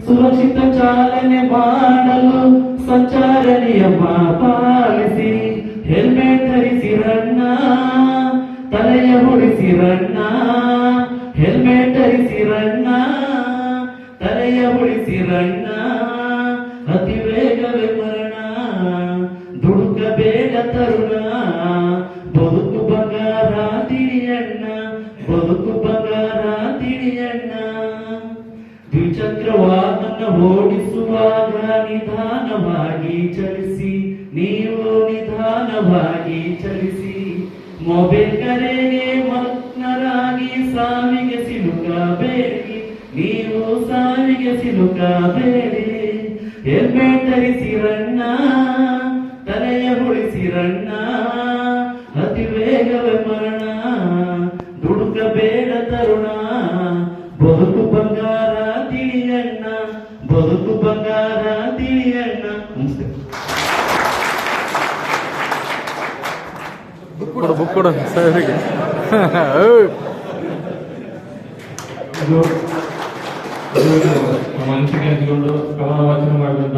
ಸುರಕ್ಷಿತ ಚಾಲನೆ ಮಾಡಲು ಸಂಚಾರ ನಿಯಮ ಪಾಲಿಸಿ ಹೆಲ್ಮೆಟ್ ಧರಿಸಿರಣ್ಣ, ತಲೆಯ ಹೊಡಿಸಿರಣ್ಣ. ಹೆಲ್ಮೆಟ್ ಧರಿಸಿರಣ್ಣ, ತಲೆಯ ಹೊಡಿಸಿರಣ್ಣ. ಅತಿ ವೇಗವೇ ಮರಣ, ದುಡುಕಬೇಡ ತರುಣ. ಬದುಕು ಬಂಗಾರ ತಿಳಿಯಣ್ಣ, ಬದುಕು ಬಂಗಾರ ತಿಳಿಯಣ್ಣ. ದ್ವಿಚಕ್ರ ವಾಹನ ಓಡಿಸುವಾಗ ನಿಧಾನವಾಗಿ ಚಲಿಸಿ, ನೀವು ನಿಧಾನವಾಗಿ ಚಲಿಸಿ. ಮೊಬೈಲ್ ಕರೆಗೆ ಮಗ್ನರಾಗಿ ಸಾವಿಗೆ ಸಿಲುಕಬೇಡಿ, ನೀವು ಸಾವಿಗೆ ಸಿಲುಕಬೇಡಿ. ಹೆಲ್ಮೆಟ್ ಧರಿಸಿರಣ್ಣ, ತಲೆಯ ಹೊಡಿಸಿರಣ್ಣ. ಅತಿ ವೇಗವೇ ಮರಣ, ದುಡುಕಬೇಡ ತರುಣ. ಬದುಕು ಬಂಗಾರ ತಿಳಿಯಣ್ಣ, ಬದುಕು ಬಂಗಾರ ತಿಳಿಯಣ್ಣ. ನಮಸ್ತೆ. ಬುಕ್ ಕೊಡು ಸರಿಗೆ. ಮನಸ್ಸಿಗೆ ಹಂಚಿಕೊಂಡು ಕವನ ವಾಚನ ಮಾಡಿದಂತ